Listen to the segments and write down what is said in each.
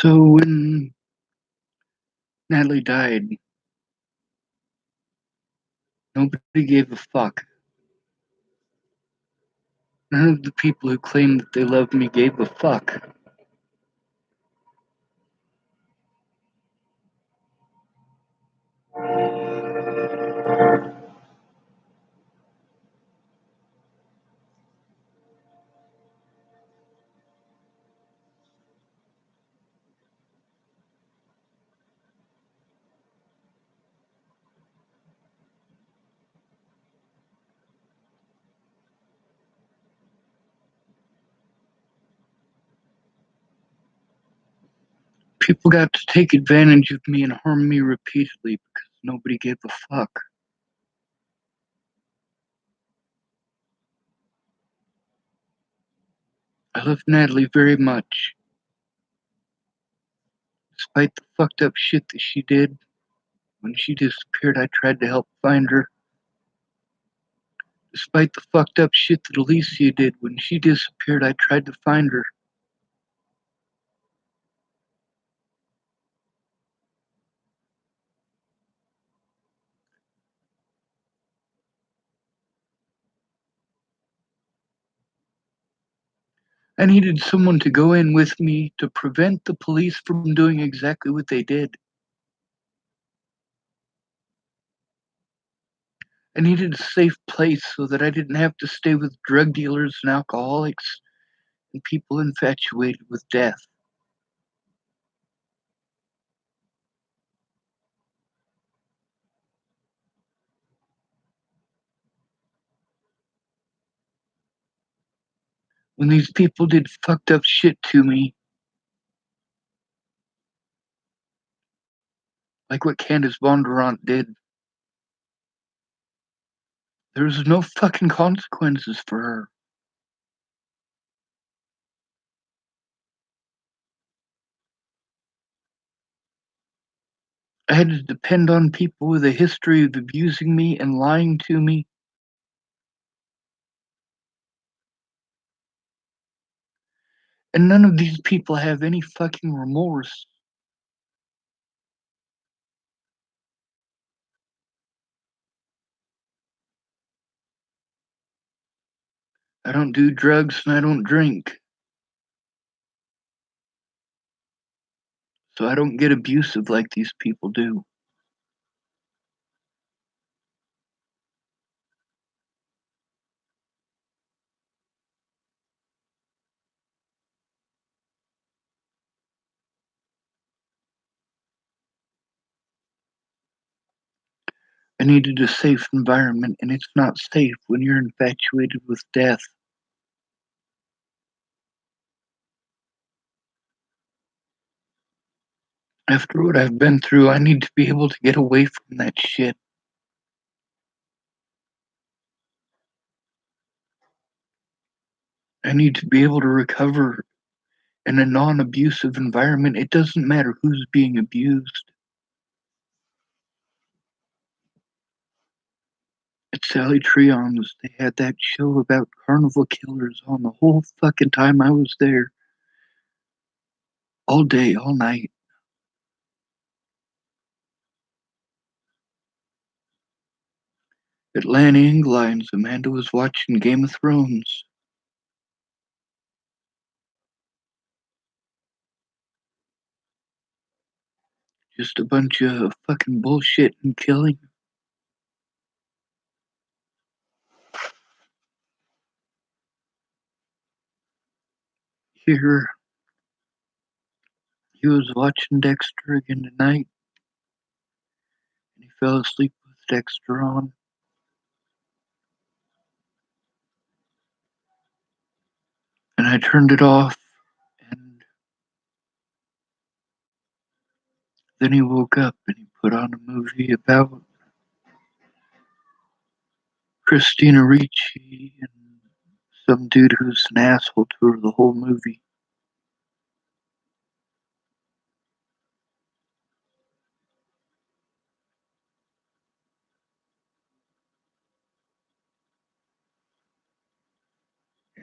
So when Natalie died, nobody gave a fuck. None of the people who claimed that they loved me gave a fuck. People got to take advantage of me and harm me repeatedly because nobody gave a fuck. I love Natalie very much. Despite the fucked up shit that she did, when she disappeared, I tried to help find her. Despite the fucked up shit that Alicia did, when she disappeared, I tried to find her. I needed someone to go in with me to prevent the police from doing exactly what they did. I needed a safe place so that I didn't have to stay with drug dealers and alcoholics and people infatuated with death. When these people did fucked up shit to me, like what Candace Bondurant did, there was no fucking consequences for her. I had to depend on people with a history of abusing me and lying to me, and none of these people have any fucking remorse. I don't do drugs and I don't drink, so I don't get abusive like these people do. I needed a safe environment, and it's not safe when you're infatuated with death. After what I've been through, I need to be able to get away from that shit. I need to be able to recover in a non abusive environment. It doesn't matter who's being abused. At Sally Trion's, they had that show about carnival killers on the whole fucking time I was there. All day, all night. At Lanny Engline's, Amanda was watching Game of Thrones. Just a bunch of fucking bullshit and killing. Here, he was watching Dexter again tonight, and he fell asleep with Dexter on. And I turned it off, and then he woke up and he put on a movie about Christina Ricci and some dude who's an asshole to her the whole movie.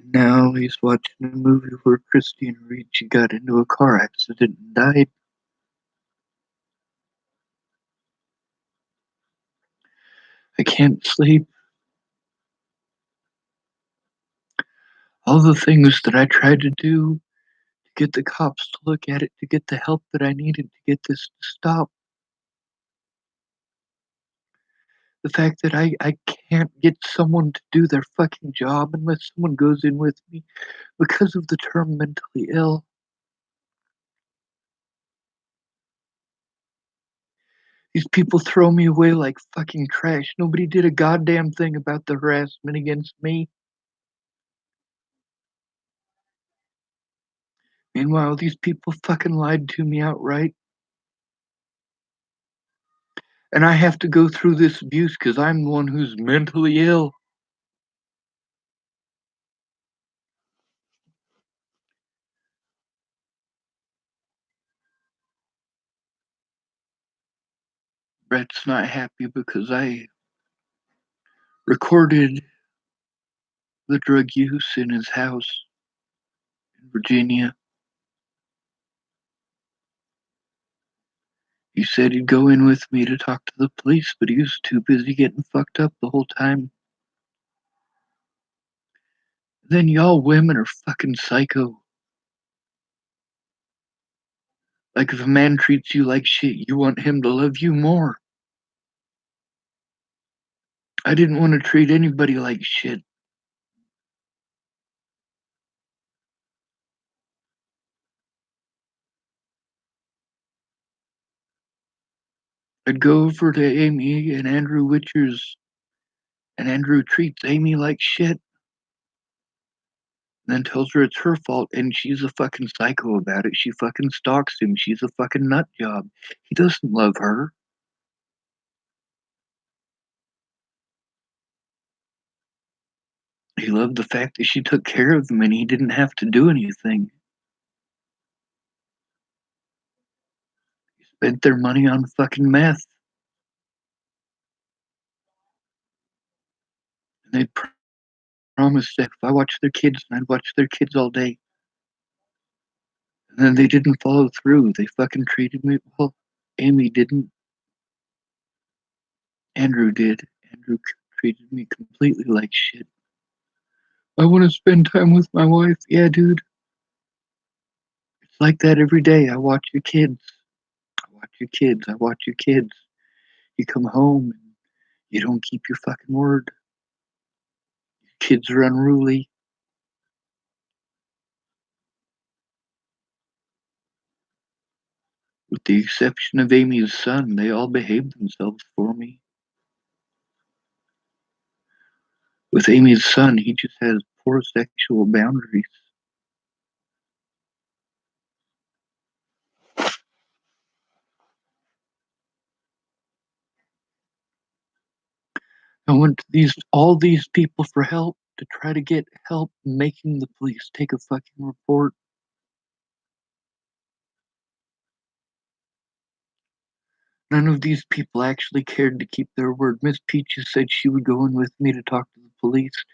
And now he's watching a movie where Christina Ricci got into a car accident and died. I can't sleep. All the things that I tried to do to get the cops to look at it, to get the help that I needed to get this to stop. The fact that I can't get someone to do their fucking job unless someone goes in with me because of the term mentally ill. These people throw me away like fucking trash. Nobody did a goddamn thing about the harassment against me. Meanwhile, these people fucking lied to me outright. And I have to go through this abuse because I'm the one who's mentally ill. Brett's not happy because I recorded the drug use in his house in Virginia. He said he'd go in with me to talk to the police, but he was too busy getting fucked up the whole time. Then y'all women are fucking psycho. Like if a man treats you like shit, you want him to love you more. I didn't want to treat anybody like shit. I'd go over to Amy and Andrew Witcher's, and Andrew treats Amy like shit, and then tells her it's her fault, and she's a fucking psycho about it. She fucking stalks him. She's a fucking nut job. He doesn't love her. He loved the fact that she took care of him and he didn't have to do anything. He spent their money on fucking meth. And they promised that if I watched their kids, and I'd watch their kids all day. And then they didn't follow through. They fucking treated me well. Amy didn't. Andrew did. Andrew treated me completely like shit. I want to spend time with my wife. Yeah, dude. It's like that every day. I watch your kids. I watch your kids. I watch your kids. You come home and you don't keep your fucking word. Your kids are unruly. With the exception of Amy's son, they all behave themselves for me. With Amy's son, he just has poor sexual boundaries. I went to all these people for help to try to get help making the police take a fucking report. None of these people actually cared to keep their word. Miss Peaches said she would go in with me to talk to the police,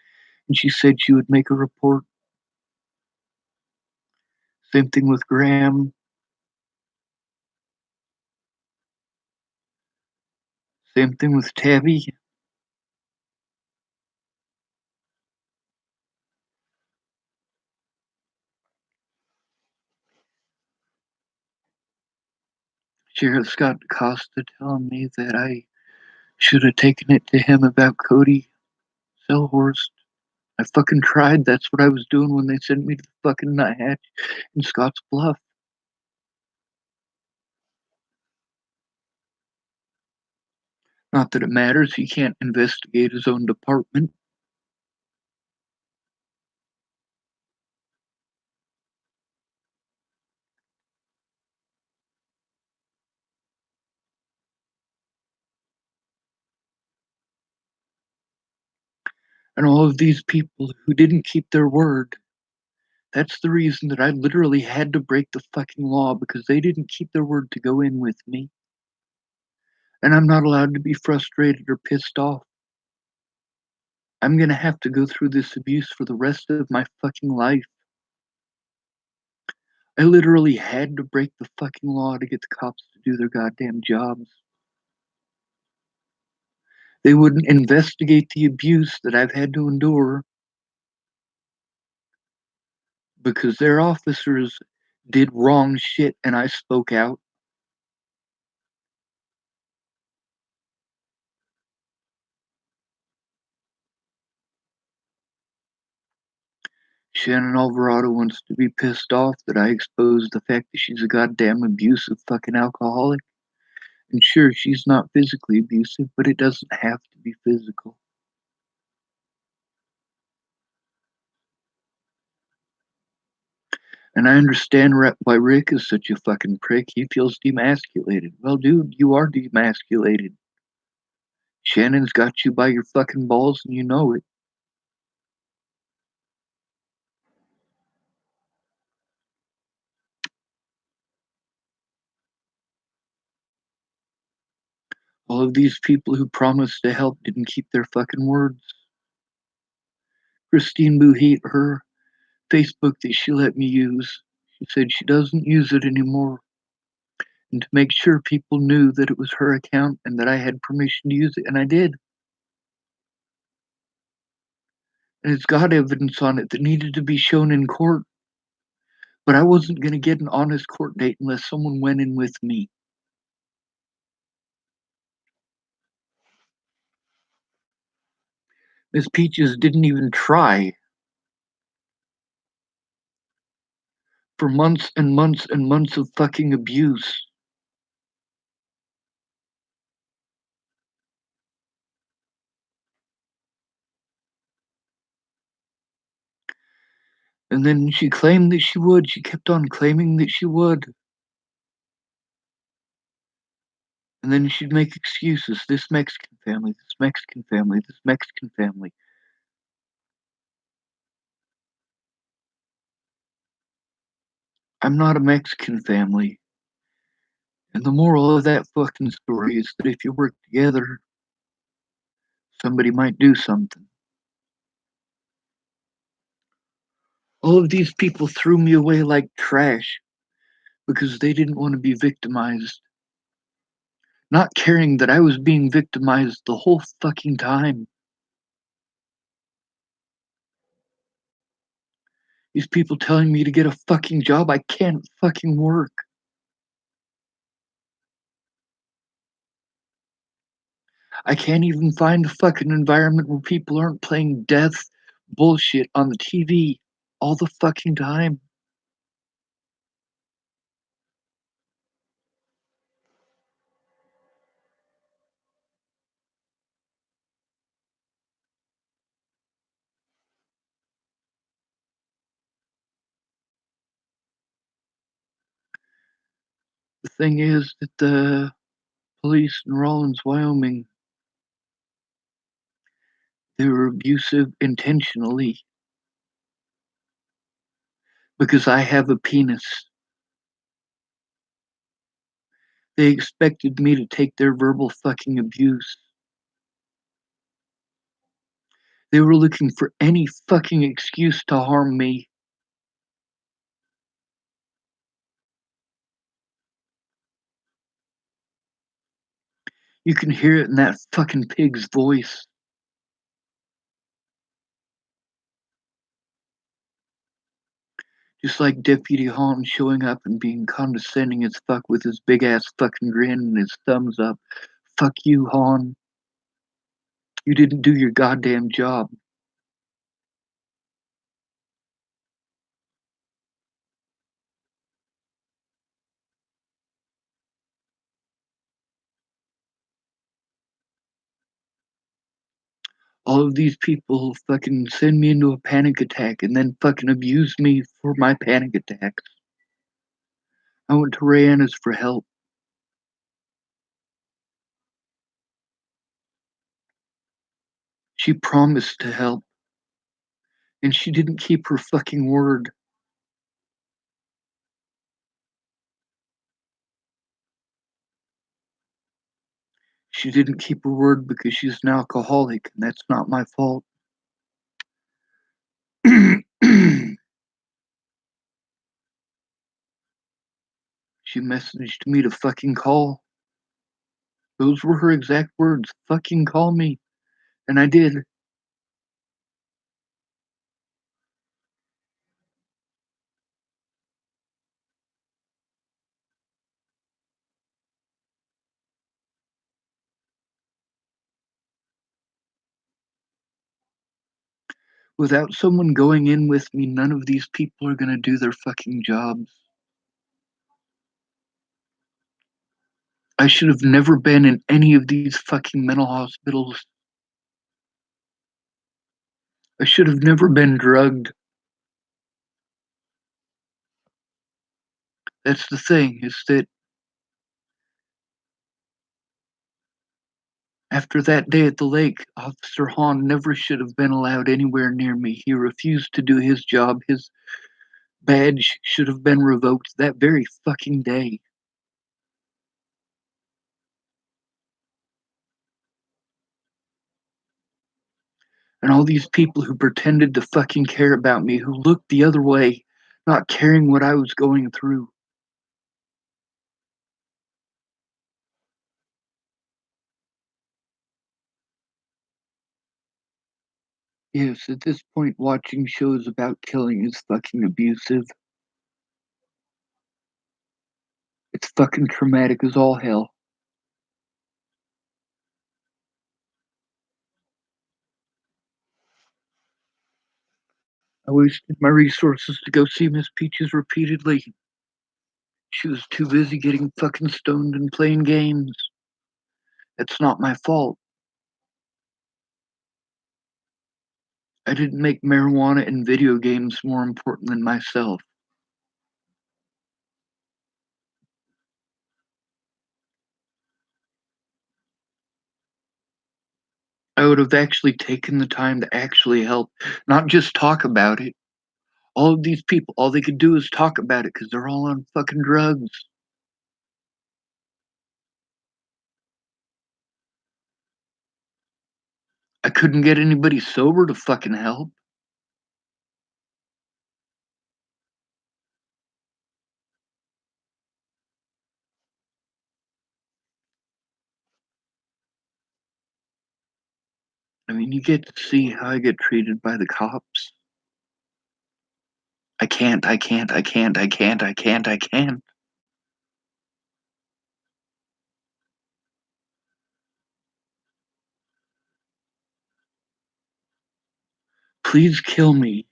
and she said she would make a report. Same thing with Graham. Same thing with Tabby. Sheriff Scott Costa telling me that I should have taken it to him about Cody Selhorst. I fucking tried. That's what I was doing when they sent me to the fucking Nuthatch in Scotts Bluff. Not that it matters. He can't investigate his own department. And all of these people who didn't keep their word, that's the reason that I literally had to break the fucking law because they didn't keep their word to go in with me. And I'm not allowed to be frustrated or pissed off. I'm gonna have to go through this abuse for the rest of my fucking life. I literally had to break the fucking law to get the cops to do their goddamn jobs. They wouldn't investigate the abuse that I've had to endure because their officers did wrong shit and I spoke out. Shannon Alvarado wants to be pissed off that I exposed the fact that she's a goddamn abusive fucking alcoholic. And sure, she's not physically abusive, but it doesn't have to be physical. And I understand why Rick is such a fucking prick. He feels demasculated. Well, dude, you are demasculated. Shannon's got you by your fucking balls and you know it. All of these people who promised to help didn't keep their fucking words. Christine Bouhit, her Facebook that she let me use, she said she doesn't use it anymore. And to make sure people knew that it was her account and that I had permission to use it, and I did. And it's got evidence on it that needed to be shown in court. But I wasn't going to get an honest court date unless someone went in with me. Miss Peaches didn't even try for months and months and months of fucking abuse. And then she claimed that she would. She kept on claiming that she would. And then she'd make excuses. This Mexican family, this Mexican family, this Mexican family. I'm not a Mexican family. And the moral of that fucking story is that if you work together, somebody might do something. All of these people threw me away like trash because they didn't want to be victimized, not caring that I was being victimized the whole fucking time. These people telling me to get a fucking job I can't fucking work. I can't even find a fucking environment where people aren't playing death bullshit on the TV all the fucking time. The thing is that the police in Rawlins, Wyoming, they were abusive intentionally because I have a penis. They expected me to take their verbal fucking abuse. They were looking for any fucking excuse to harm me. You can hear it in that fucking pig's voice. Just like Deputy Hahn showing up and being condescending as fuck with his big ass fucking grin and his thumbs up. Fuck you, Hahn. You didn't do your goddamn job. All of these people fucking send me into a panic attack and then fucking abuse me for my panic attacks. I went to Rayanna's for help. She promised to help, and she didn't keep her fucking word. She didn't keep her word because she's an alcoholic, and that's not my fault. She messaged me to fucking call. Those were her exact words. Fucking call me. And I did. Without someone going in with me, none of these people are gonna do their fucking jobs. I should have never been in any of these fucking mental hospitals. I should have never been drugged. That's the thing, is that after that day at the lake, Officer Hahn never should have been allowed anywhere near me. He refused to do his job. His badge should have been revoked that very fucking day. And all these people who pretended to fucking care about me, who looked the other way, not caring what I was going through. Yes, at this point, watching shows about killing is fucking abusive. It's fucking traumatic as all hell. I wasted my resources to go see Miss Peaches repeatedly. She was too busy getting fucking stoned and playing games. It's not my fault. I didn't make marijuana and video games more important than myself. I would have actually taken the time to actually help, not just talk about it. All of these people, all they could do is talk about it because they're all on fucking drugs. I couldn't get anybody sober to fucking help. I mean, you get to see how I get treated by the cops. I can't, I can't, I can't, I can't, I can't, I can't. Please kill me.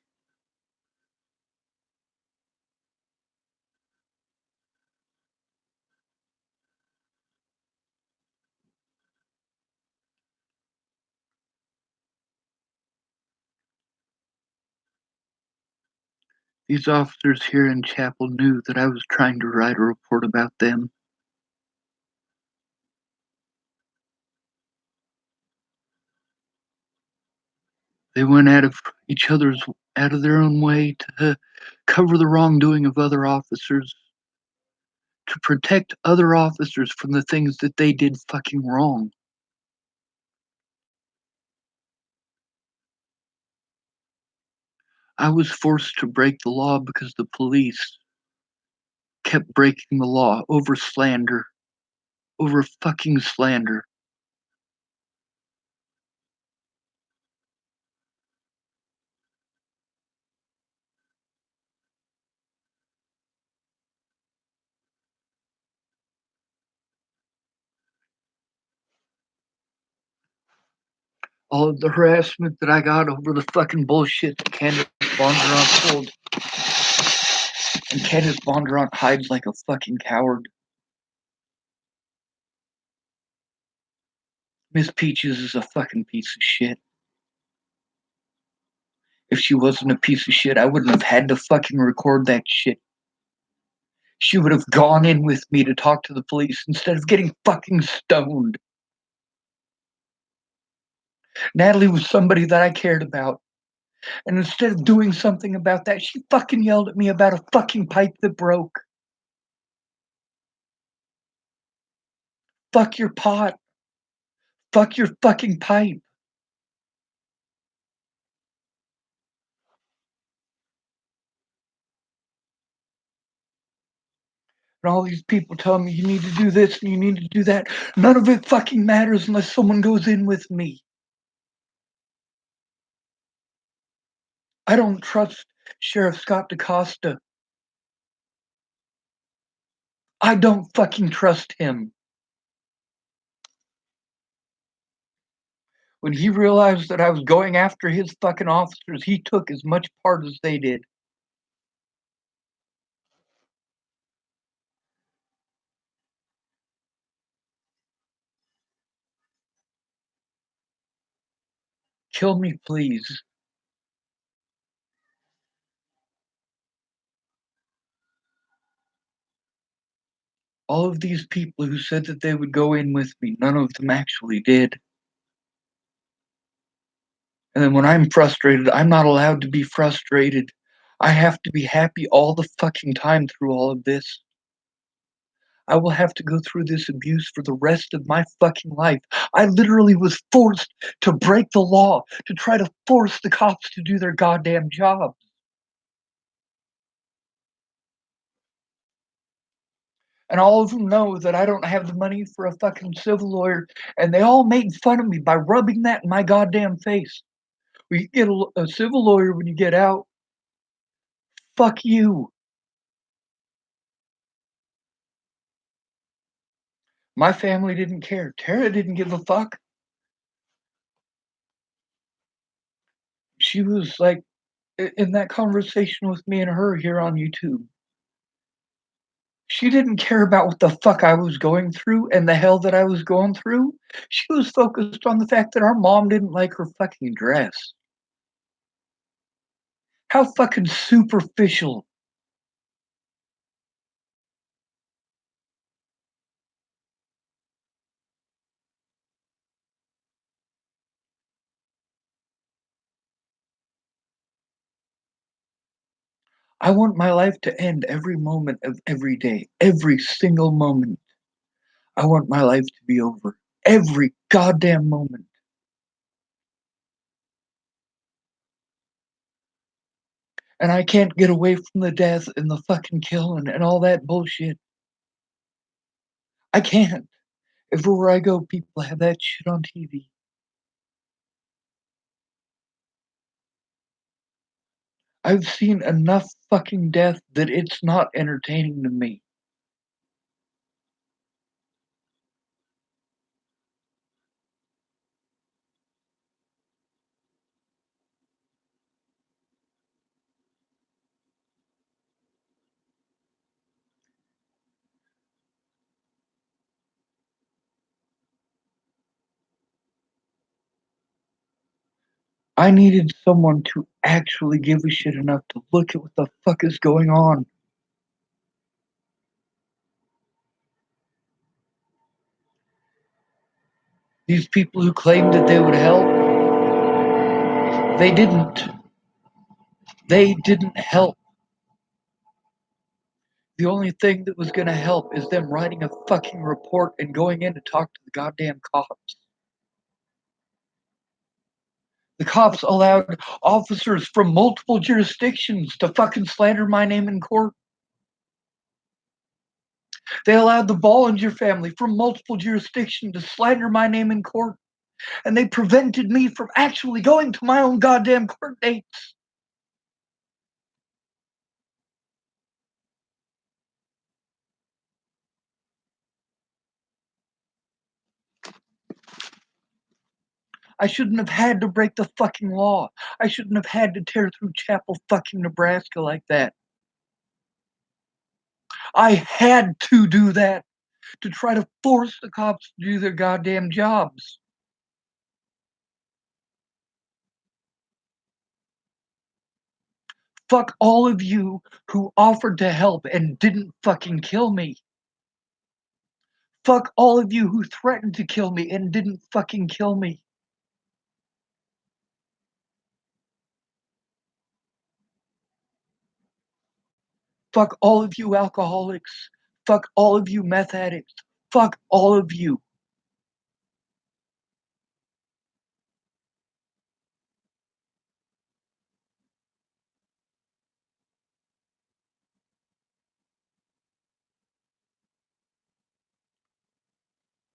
These officers here in Chapel knew that I was trying to write a report about them. They went out of their own way to cover the wrongdoing of other officers, to protect other officers from the things that they did fucking wrong. I was forced to break the law because the police kept breaking the law over slander, over fucking slander. All of the harassment that I got over the fucking bullshit that Candace Bondurant pulled. And Candace Bondurant hides like a fucking coward. Miss Peaches is a fucking piece of shit. If she wasn't a piece of shit, I wouldn't have had to fucking record that shit. She would have gone in with me to talk to the police instead of getting fucking stoned. Natalie was somebody that I cared about. And instead of doing something about that, she fucking yelled at me about a fucking pipe that broke. Fuck your pot. Fuck your fucking pipe. And all these people tell me you need to do this and you need to do that. None of it fucking matters unless someone goes in with me. I don't trust Sheriff Scott DaCosta. I don't fucking trust him. When he realized that I was going after his fucking officers, he took as much part as they did. Kill me, please. All of these people who said that they would go in with me, none of them actually did. And then when I'm frustrated, I'm not allowed to be frustrated. I have to be happy all the fucking time through all of this. I will have to go through this abuse for the rest of my fucking life. I literally was forced to break the law to try to force the cops to do their goddamn job. And all of them know that I don't have the money for a fucking civil lawyer, and they all made fun of me by rubbing that in my goddamn face. We get a civil lawyer when you get out. Fuck you. My family didn't care. Tara didn't give a fuck. She was like, in that conversation with me and her here on YouTube, she didn't care about what the fuck I was going through and the hell that I was going through. She was focused on the fact that our mom didn't like her fucking dress. How fucking superficial. I want my life to end every moment of every day, every single moment. I want my life to be over. Every goddamn moment. And I can't get away from the death and the fucking killing and all that bullshit. I can't. Everywhere I go, people have that shit on TV. I've seen enough fucking death that it's not entertaining to me. I needed someone to actually give a shit enough to look at what the fuck is going on. These people who claimed that they would help, they didn't. They didn't help. The only thing that was gonna help is them writing a fucking report and going in to talk to the goddamn cops. The cops allowed officers from multiple jurisdictions to fucking slander my name in court. They allowed the Bollinger family from multiple jurisdictions to slander my name in court. And they prevented me from actually going to my own goddamn court dates. I shouldn't have had to break the fucking law. I shouldn't have had to tear through Chapel fucking Nebraska like that. I had to do that to try to force the cops to do their goddamn jobs. Fuck all of you who offered to help and didn't fucking kill me. Fuck all of you who threatened to kill me and didn't fucking kill me. Fuck all of you alcoholics. Fuck all of you meth addicts. Fuck all of you.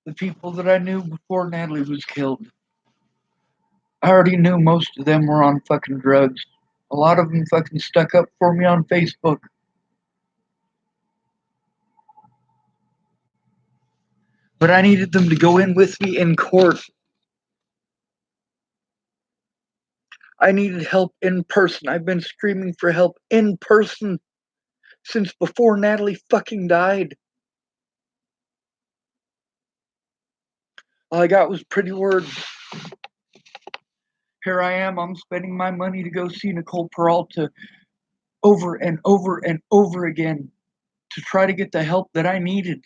The people that I knew before Natalie was killed. I already knew most of them were on fucking drugs. A lot of them fucking stuck up for me on Facebook. But I needed them to go in with me in court. I needed help in person. I've been screaming for help in person since before Natalie fucking died. All I got was pretty words. Here I am, I'm spending my money to go see Nicole Peralta over and over and over again to try to get the help that I needed.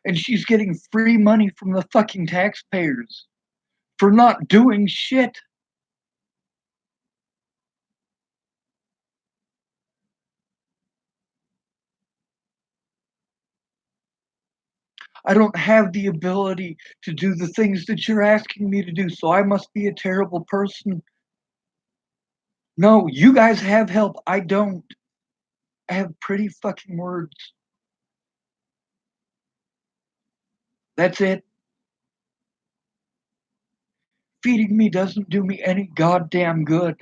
And she's getting free money from the fucking taxpayers for not doing shit. I don't have the ability to do the things that you're asking me to do, so I must be a terrible person. No, you guys have help. I don't. I have pretty fucking words. That's it. Feeding me doesn't do me any goddamn good.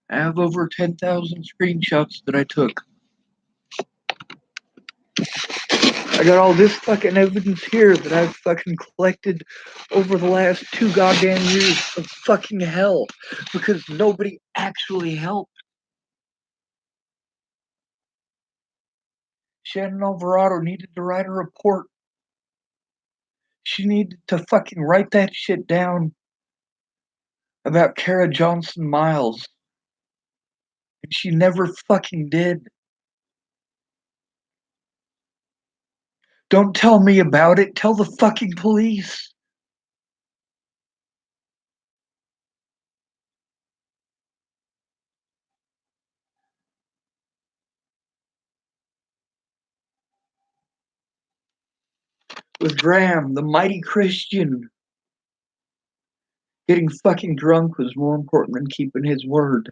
I have over 10,000 screenshots that I took. I got all this fucking evidence here that I've fucking collected over the last 2 goddamn years of fucking hell because nobody actually helped. Shannon Alvarado needed to write a report. She needed to fucking write that shit down about Kara Johnson Miles. And she never fucking did. Don't tell me about it. Tell the fucking police. With Graham, the mighty Christian, getting fucking drunk was more important than keeping his word.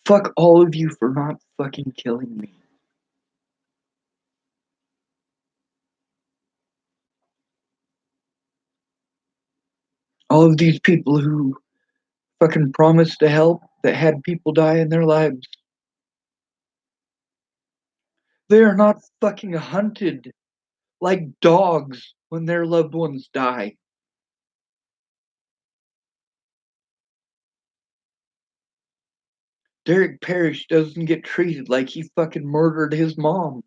Fuck all of you for not fucking killing me. All of these people who fucking promised to help that had people die in their lives. They are not fucking hunted like dogs when their loved ones die. Derek Parrish doesn't get treated like he fucking murdered his mom.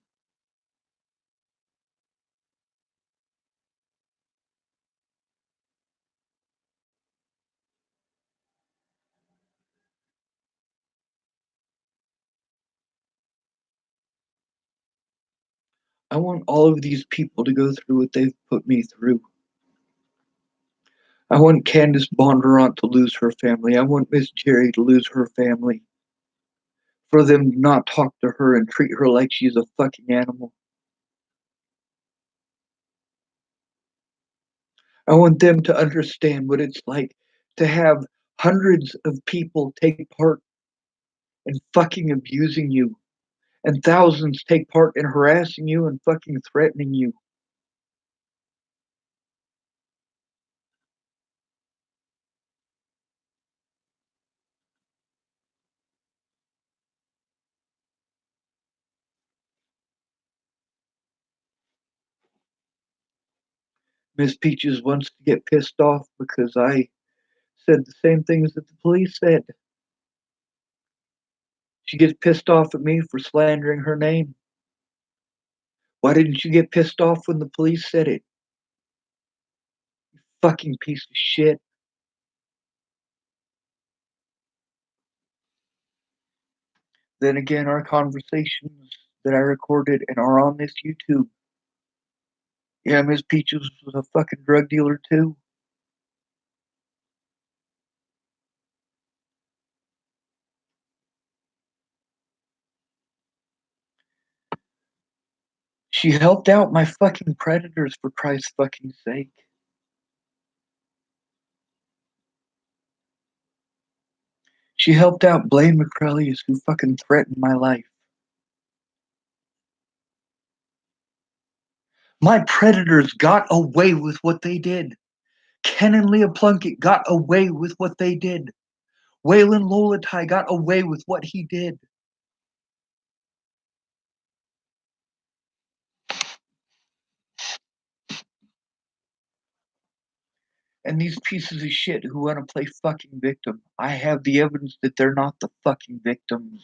I want all of these people to go through what they've put me through. I want Candace Bondurant to lose her family. I want Miss Jerry to lose her family. For them to not talk to her and treat her like she's a fucking animal. I want them to understand what it's like to have hundreds of people take part in fucking abusing you, and thousands take part in harassing you and fucking threatening you. Miss Peaches wants to get pissed off because I said the same things that the police said. She gets pissed off at me for slandering her name. Why didn't you get pissed off when the police said it? Fucking piece of shit. Then again, our conversations that I recorded and are on this YouTube Yeah, Miss Peaches was a fucking drug dealer too. She helped out my fucking predators, for Christ's fucking sake. She helped out Blaine McCrelius, who fucking threatened my life. My predators got away with what they did. Ken and Leah Plunkett got away with what they did. Waylon Lolatai got away with what he did. And these pieces of shit who want to play fucking victim, I have the evidence that they're not the fucking victims.